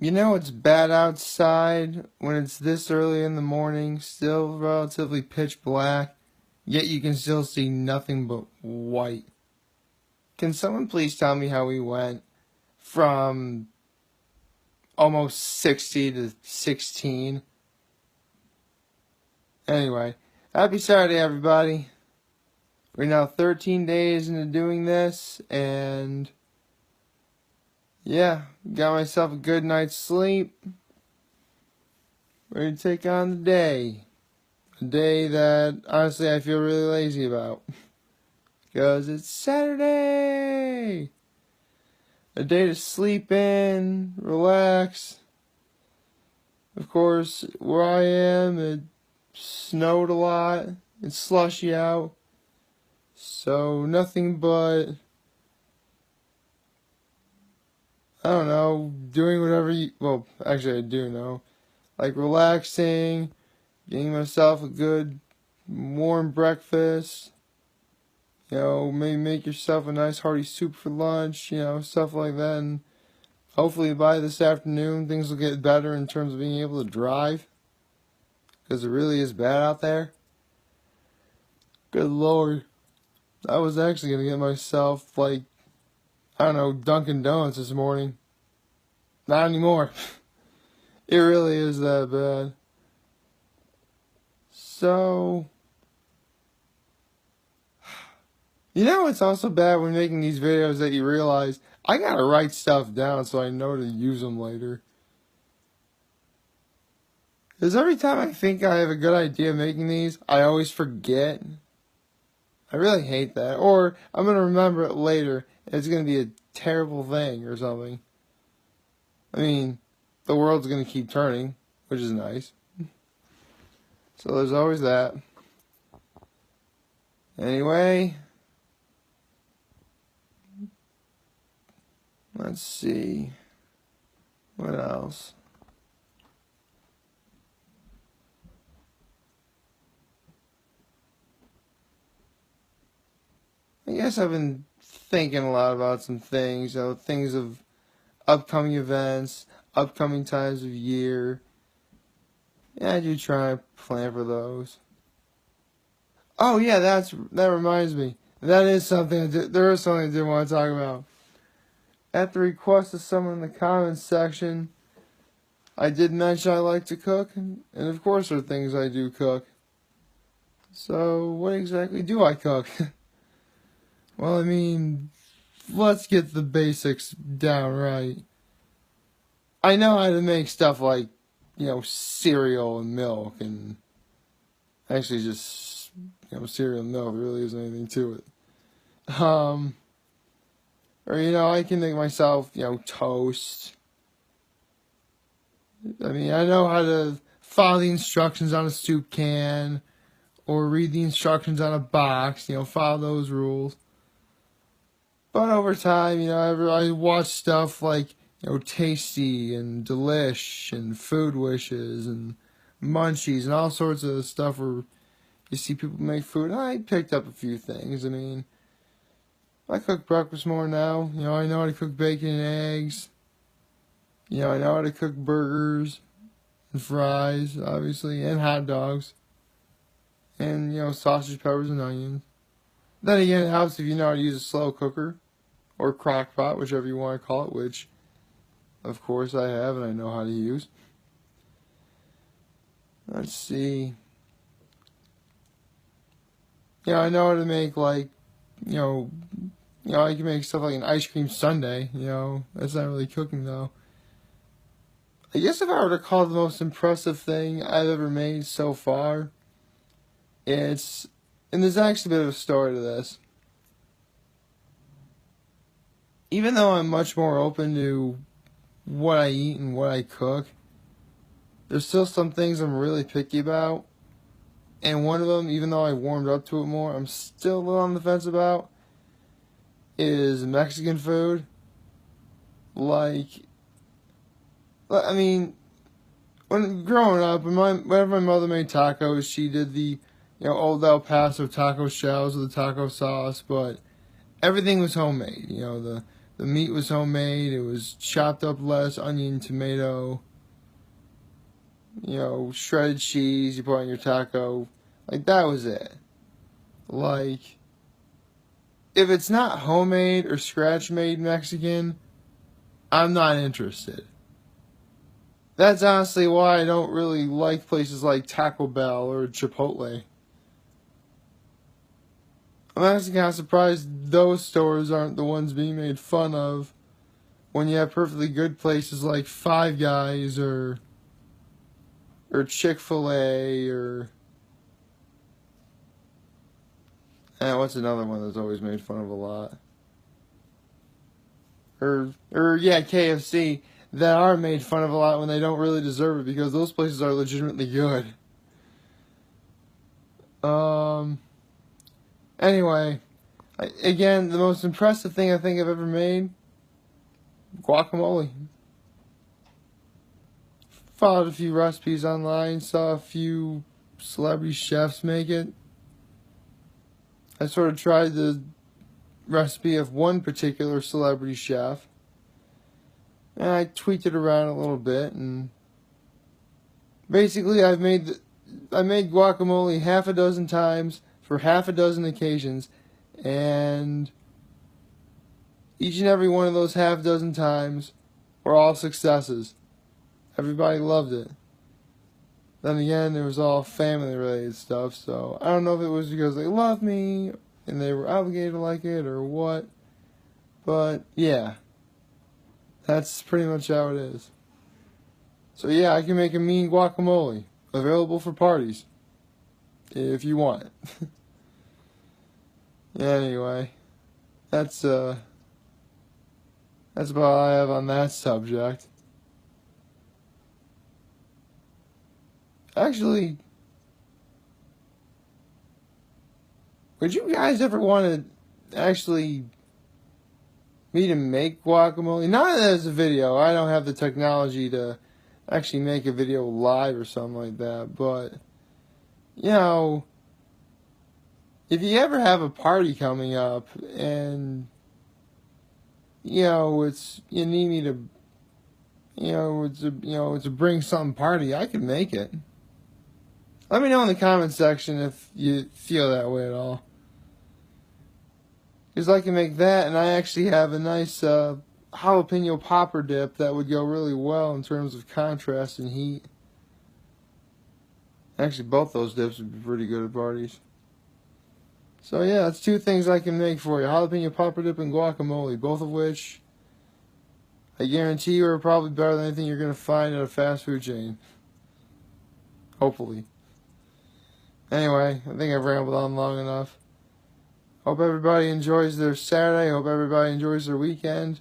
You know it's bad outside when it's this early in the morning, still relatively pitch black, yet you can still see nothing but white. Can someone please tell me how we went from almost 60 to 16? Anyway, happy Saturday, everybody. We're now 13 days into doing this, and yeah, got myself a good night's sleep. Ready to take on the day. A day that, honestly, I feel really lazy about. Because it's Saturday! A day to sleep in, relax. Of course, where I am, it snowed a lot. It's slushy out. So, nothing but, I don't know, doing whatever you, well, actually I do know. Like relaxing, getting myself a good warm breakfast. You know, maybe make yourself a nice hearty soup for lunch, you know, stuff like that. And hopefully by this afternoon, things will get better in terms of being able to drive. Because it really is bad out there. Good Lord. I was actually going to get myself, like, I don't know, Dunkin' Donuts this morning. Not anymore. It really is that bad. So, you know it's also bad when making these videos that you realize I gotta write stuff down so I know to use them later. Because every time I think I have a good idea making these, I always forget. I really hate that. Or I'm gonna remember it later and it's gonna be a terrible thing or something. I mean, the world's gonna keep turning, which is nice. So there's always that. Anyway, let's see. What else? I guess I've been thinking a lot about some things, you know, things of upcoming events, upcoming times of year. Yeah, I do try and plan for those. Oh yeah, that reminds me. That is something there is something I did want to talk about. At the request of someone in the comments section, I did mention I like to cook, and of course there are things I do cook. So what exactly do I cook? Well, I mean, let's get the basics down right. I know how to make stuff like, you know, cereal and milk, and actually just, you know, cereal and milk, there really isn't anything to it. Or, you know, I can make myself, you know, toast. I mean, I know how to follow the instructions on a soup can, or read the instructions on a box, you know, follow those rules. But over time, you know, I watch stuff like, you know, Tasty and Delish and Food Wishes and Munchies and all sorts of stuff where you see people make food. I picked up a few things. I mean, I cook breakfast more now. You know, I know how to cook bacon and eggs. You know, I know how to cook burgers and fries, obviously, and hot dogs. And, you know, sausage, peppers, and onions. Then again, it helps if you know how to use a slow cooker or crock pot, whichever you want to call it, which, of course, I have and I know how to use. Let's see. Yeah, I know how to make, like, you know, I can make stuff like an ice cream sundae. You know, that's not really cooking though. I guess if I were to call the most impressive thing I've ever made so far, it's, and there's actually a bit of a story to this. Even though I'm much more open to what I eat and what I cook, there's still some things I'm really picky about. And one of them, even though I warmed up to it more, I'm still a little on the fence about, is Mexican food. Like, I mean, when growing up, whenever my mother made tacos, she did the, you know, old El Paso taco shells with the taco sauce, but everything was homemade. You know, The meat was homemade. It was chopped up lettuce, onion, tomato, shredded cheese you put on your taco. Like, that was it. Like, if it's not homemade or scratch-made Mexican, I'm not interested. That's honestly why I don't really like places like Taco Bell or Chipotle. I'm actually kind of surprised those stores aren't the ones being made fun of when you have perfectly good places like Five Guys or Chick-fil-A or what's another one that's always made fun of a lot? Yeah, KFC, that are made fun of a lot when they don't really deserve it, because those places are legitimately good. Anyway, again, the most impressive thing I think I've ever made, guacamole. Followed a few recipes online, saw a few celebrity chefs make it. I sort of tried the recipe of one particular celebrity chef, and I tweaked it around a little bit, and basically I made guacamole half a dozen times for half a dozen occasions, and each and every one of those half dozen times were all successes. Everybody loved it. Then again, it was all family related stuff, so I don't know if it was because they loved me and they were obligated to like it or what, but yeah, that's pretty much how it is. So yeah, I can make a mean guacamole, available for parties, if you want it. Anyway, that's about all I have on that subject. Actually, would you guys ever want to actually me to make guacamole? Not as a video. I don't have the technology to actually make a video live or something like that. But, if you ever have a party coming up and, it's, you need me to, it's a bring something party, I can make it. Let me know in the comment section if you feel that way at all. Because I can make that, and I actually have a nice jalapeno popper dip that would go really well in terms of contrast and heat. Actually, both those dips would be pretty good at parties. So yeah, that's two things I can make for you. Jalapeno popper dip and guacamole, both of which I guarantee you are probably better than anything you're going to find at a fast food chain. Hopefully. Anyway, I think I've rambled on long enough. Hope everybody enjoys their Saturday. Hope everybody enjoys their weekend.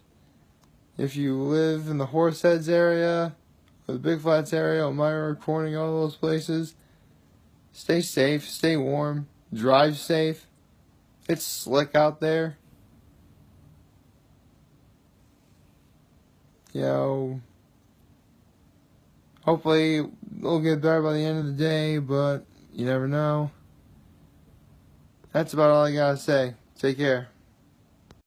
If you live in the Horseheads area, or the Big Flats area, Elmira, Corning, all those places, stay safe, stay warm, drive safe. It's slick out there. Hopefully it'll get better by the end of the day, but you never know. That's about all I gotta say. Take care.